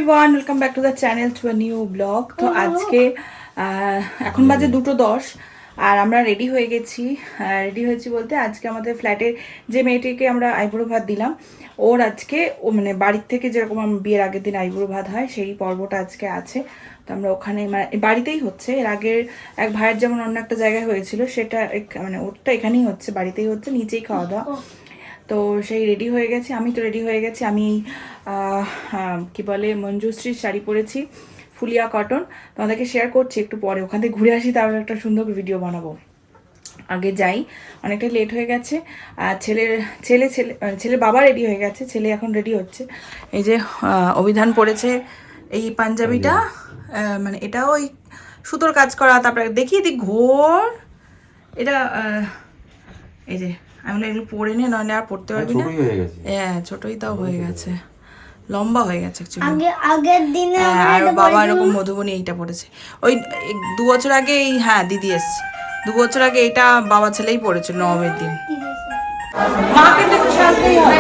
Everyone, welcome back to the channel to a new blog. তো আজকে এখন বাজে 2:10 আর আমরা রেডি হয়ে গেছি। রেডি হয়েছি বলতে আজকে আমাদের ফ্ল্যাটের যে মেয়েটিকে আমরা আইবুড়ো ভাত দিলাম, ওর আজকে ও মানে বাড়ির থেকে যেরকম বিয়ের আগের দিন আইবুড়ো ভাত হয় সেই পর্বটা আজকে আছে। তো আমরা ওখানে মানে বাড়িতেই হচ্ছে, এর আগের এক ভাইয়ের যেমন অন্য একটা জায়গায় হয়েছিল সেটা মানে ওরটা এখানেই হচ্ছে, বাড়িতেই হচ্ছে, নিচেই খাওয়া দাওয়া। তো সেই রেডি হয়ে গেছি, আমি তো রেডি হয়ে গেছি। আমি কি বলে মঞ্জুশ্রীর শাড়ি পরেছি, ফুলিয়া কটন, তোমাদেরকে শেয়ার করছি একটু পরে। ওখান থেকে ঘুরে আসি, তারপর একটা সুন্দর ভিডিও বানাবো। আগে যাই, অনেকটাই লেট হয়ে গেছে। আর ছেলের বাবা রেডি হয়ে গেছে, ছেলে এখন রেডি হচ্ছে। এই যে অভিধান পড়েছে এই পাঞ্জাবিটা, মানে এটাও ওই সুতোর কাজ করা। তারপরে দেখি এদিক ঘোর, এটা এই যে আমি এগুলো পরে নে, নয় আর পড়তে পারবি না। হ্যাঁ, ছোটই তাও হয়ে গেছে, লম্বা হয়ে গেছে আগের দিনে। আর বাবা এরকম মধুবনী এইটা পড়েছে ওই 2 বছর আগে। এই হ্যাঁ, দিদি এসছে 2 বছর আগে, এটা বাবা ছেলেই পড়েছিল নবমের দিন। মাকে তো সাজতেই হবে।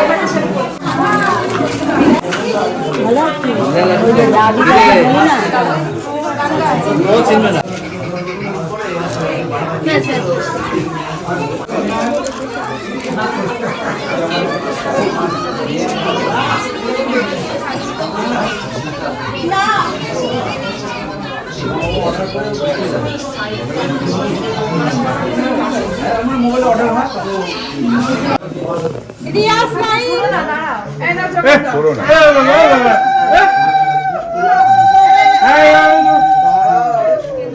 আমার মোবাইল অর্ডার হয় রিয়াজ নাই এই না করো না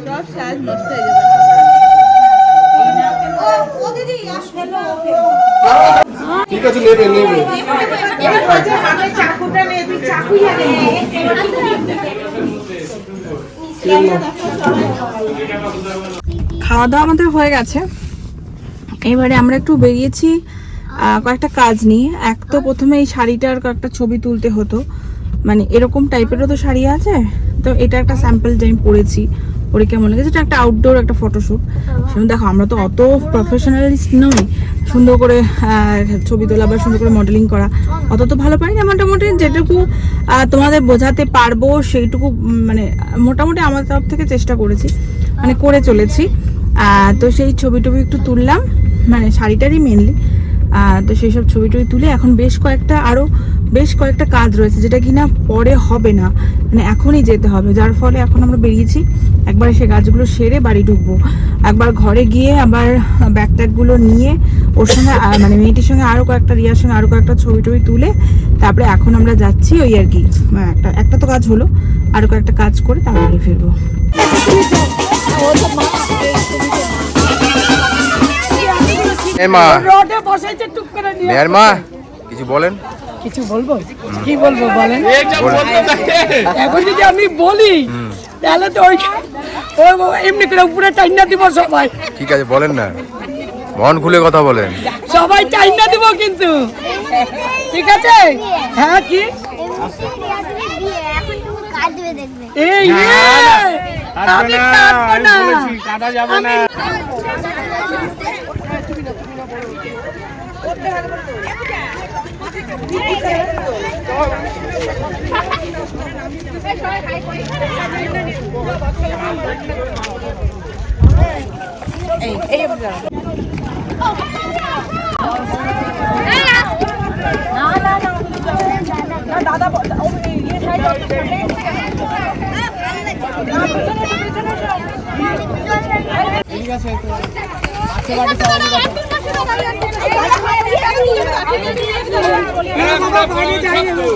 সব সাজ নষ্ট হয়ে যাবে। ও দিদি আসলে ঠিক আছে, নেবে এবার বলছে হাতে চাকুটা নে, তুই চাকুই আনে। খাওয়া দাওয়া আমাদের হয়ে গেছে, এবারে আমরা একটু বেরিয়েছি কয়েকটা কাজ নিয়ে। এক তো প্রথমে এই শাড়িটার কয়েকটা ছবি তুলতে হতো, মানে এরকম টাইপেরও তো শাড়ি আছে, তো এটা একটা স্যাম্পল যে আমি পরেছি, পরে কেমন লেগেছে। এটা একটা আউটডোর একটা ফটোশ্যুট। সেরকম দেখো, আমরা তো অত প্রফেশনালিস্ট নই, সুন্দর করে ছবি তোলা বা সুন্দর করে মডেলিং করা অত তো ভালো পারি না। মোটামুটি যেটুকু তোমাদের বোঝাতে পারবো সেইটুকু মানে মোটামুটি আমার তরফ থেকে চেষ্টা করেছি, মানে করে চলেছি। তো সেই ছবি টবি একটু তুললাম, মানে শাড়িটারই মেনলি। তো সেই সব ছবি টবি তুলে এখন বেশ কয়েকটা কাজ রয়েছে, যেটা কিনা পরে হবে না, মানে এখনই যেতে হবে। যার ফলে এখন আমরা বেরিয়েছি, একবার সে কাজগুলো সেরে বাড়ি ঢুকবো। একবার ঘরে গিয়ে আবার ব্যাগ ট্যাগগুলো নিয়ে ওর সঙ্গে মানে মেয়েটির সঙ্গে আরও কয়েকটা, রিয়ার সঙ্গে আরও কয়েকটা ছবি টবি তুলে তারপরে এখন আমরা যাচ্ছি ওই আর কি। একটা তো কাজ হলো, আরও কয়েকটা কাজ করে তারপরে ফিরবো। কিছু বলেন? কিছু বলবো? কি বলবো বলেন? এখন যদি আমি বলি তাহলে তো এমনি করে উপরে টাইনা দিব সবাই। ঠিক আছে, বলেন না, মন খুলে কথা বলেন। সবাই টাইনা দিব কিন্তু, ঠিক আছে? হ্যাঁ, কি এই আমি কাটবো না, কাটা যাবে না। দাদা ঠিক আছে,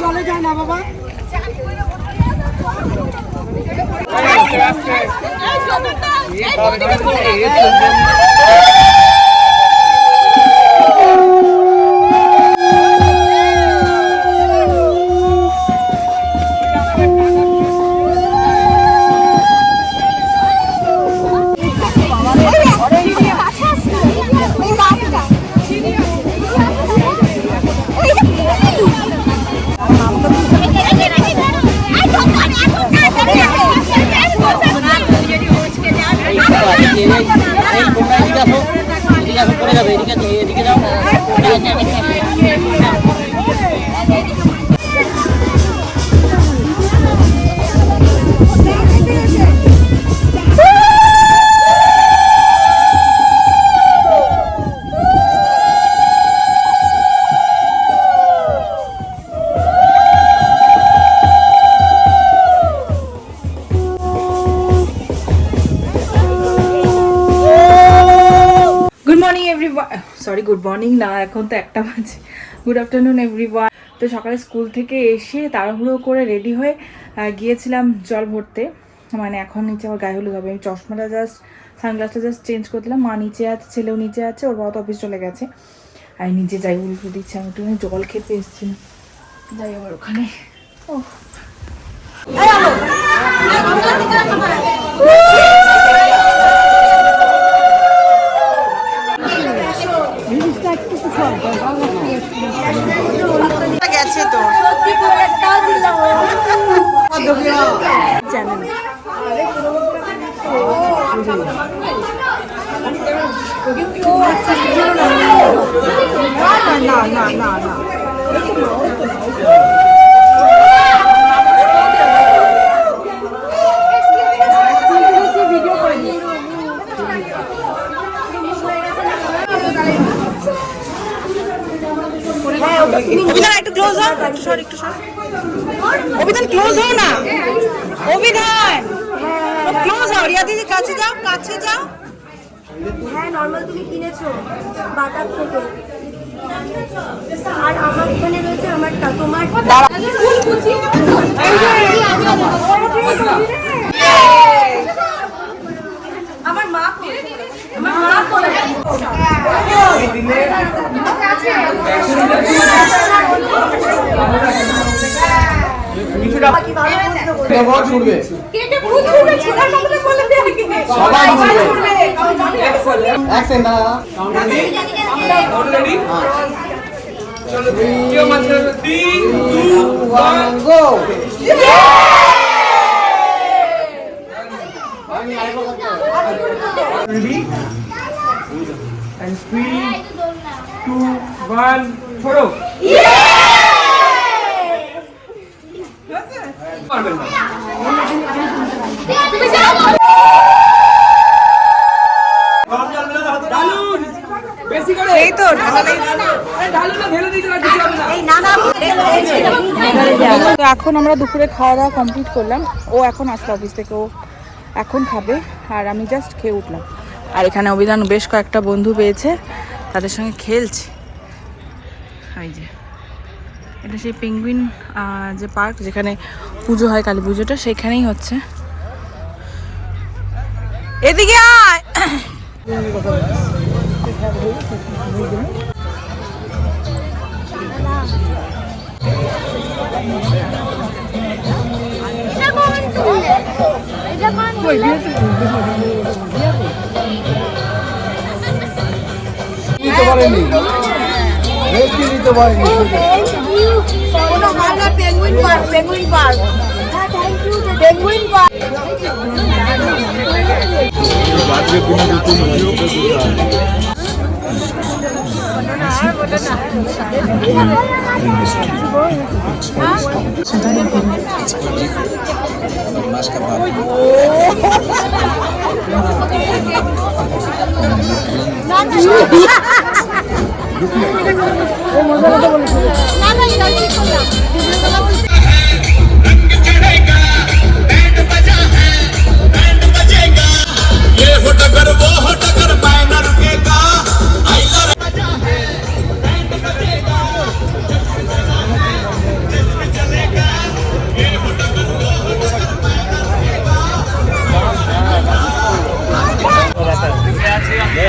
চলে যায় না বাবা। সরি গুড মর্নিং না, এখন তো 1টা বাজে। Good afternoon everyone. তো সকালে স্কুল থেকে এসে তাড়াহুড়ো করে রেডি হয়ে গিয়েছিলাম জল ভরতে, মানে এখন নিচে আমার গায়ে হলুদ হবে। আমি চশমাটা জাস্ট সানগ্লাসটা জাস্ট চেঞ্জ করলাম। মা নিচে আছে, ছেলেও নিচে আছে, ওর বাবা তো অফিস চলে গেছে। আর নিচে যাই উল্টো দিচ্ছে, আমি একটু জল খেতে এসেছিলাম, যাই আবার ওখানে। ও গেছে তো জানেন না না না না অভিধান একটু ক্লোজ হও, একটু সর, একটু সর। অভিধান ক্লোজ হও না, অভিধান ক্লোজ হও। রিয়া দিদির কাছে যাও, কাছে যাও। হ্যাঁ নর্মাল তুমি কিনেছো বাটার থেকে। আর আমার এখানে রয়েছে আমারটা, তোমার আমার মা And 3, 2, 1, छोड़ो। এই তো তো এখন আমরা দুপুরে খাওয়া দাওয়া কমপ্লিট করলাম। ও এখন আসলো অফিস থেকে, ও এখন খাবে আর আমি জাস্ট খেয়ে উঠলাম। আর এখানে অভিধান বেশ কয়েকটা বন্ধু পেয়েছে, তাদের সঙ্গে খেলছে। এই যে এটা সেই পেঙ্গুইন যে পার্ক, যেখানে পুজো হয়, কালী পুজোটা সেখানেই হচ্ছে। এদিকে আয়। Penguin park, penguin park. হ্যাঁ থ্যাংক ইউ পেঙ্গুইন পার্ক।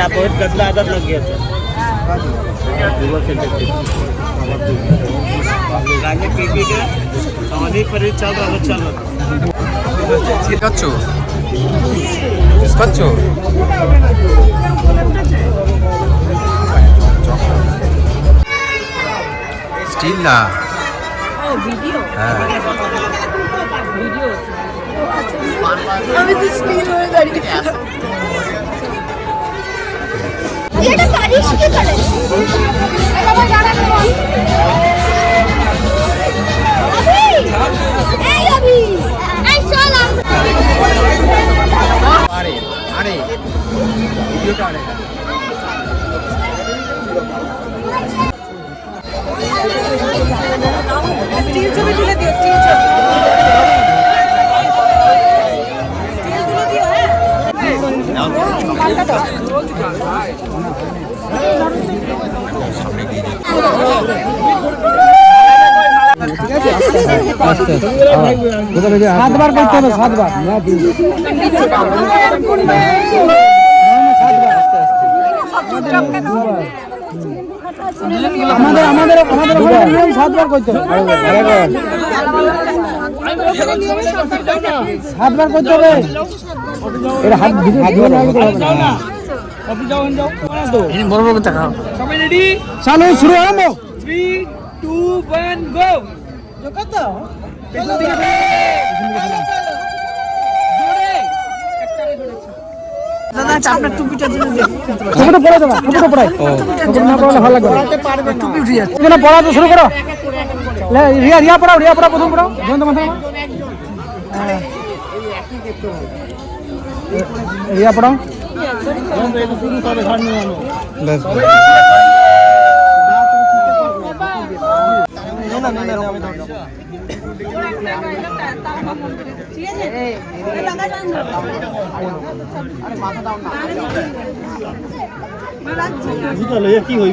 आपको एक गंदा आदत लग गया था गाने पी के समाधि पर ही चल रहा খাচ্ছো স্টিল না হ্যাঁ আমি তো স্টিল হয়ে দাঁড়িয়ে এটা পারিস কি করে? এটা আমার জানা নেই। এই আবি এই চল আরে আরে ভিডিওটা আরে স্টিল ছবি তুলে দিও, স্টিল ছবি, স্টিল তুলে দিও। হ্যাঁ সাতবার করতে হবে, সাতবার। আমাদের আমাদের আমাদের নিয়ম সাতবার করতে হবে, সাতবার করতে হবে। এটা হাত ভিডিও না, বড় বড় টাকা। সবাই রেডি? চালু, শুরু আরম্ভ। 3, 2, 1, go! টুপিটা পরে দেবা, টুপিটা পরাই। টুপি না পরালে ভালো লাগবে। টুপি উঠে যাচ্ছে। এখানে পড়া তো শুরু করো। রিয়া রিয়া পড়াও, রিয়া পড়াও, প্রথম পড়াও। জয়ন্ত মাথা রিয়া পড়াও। কি হই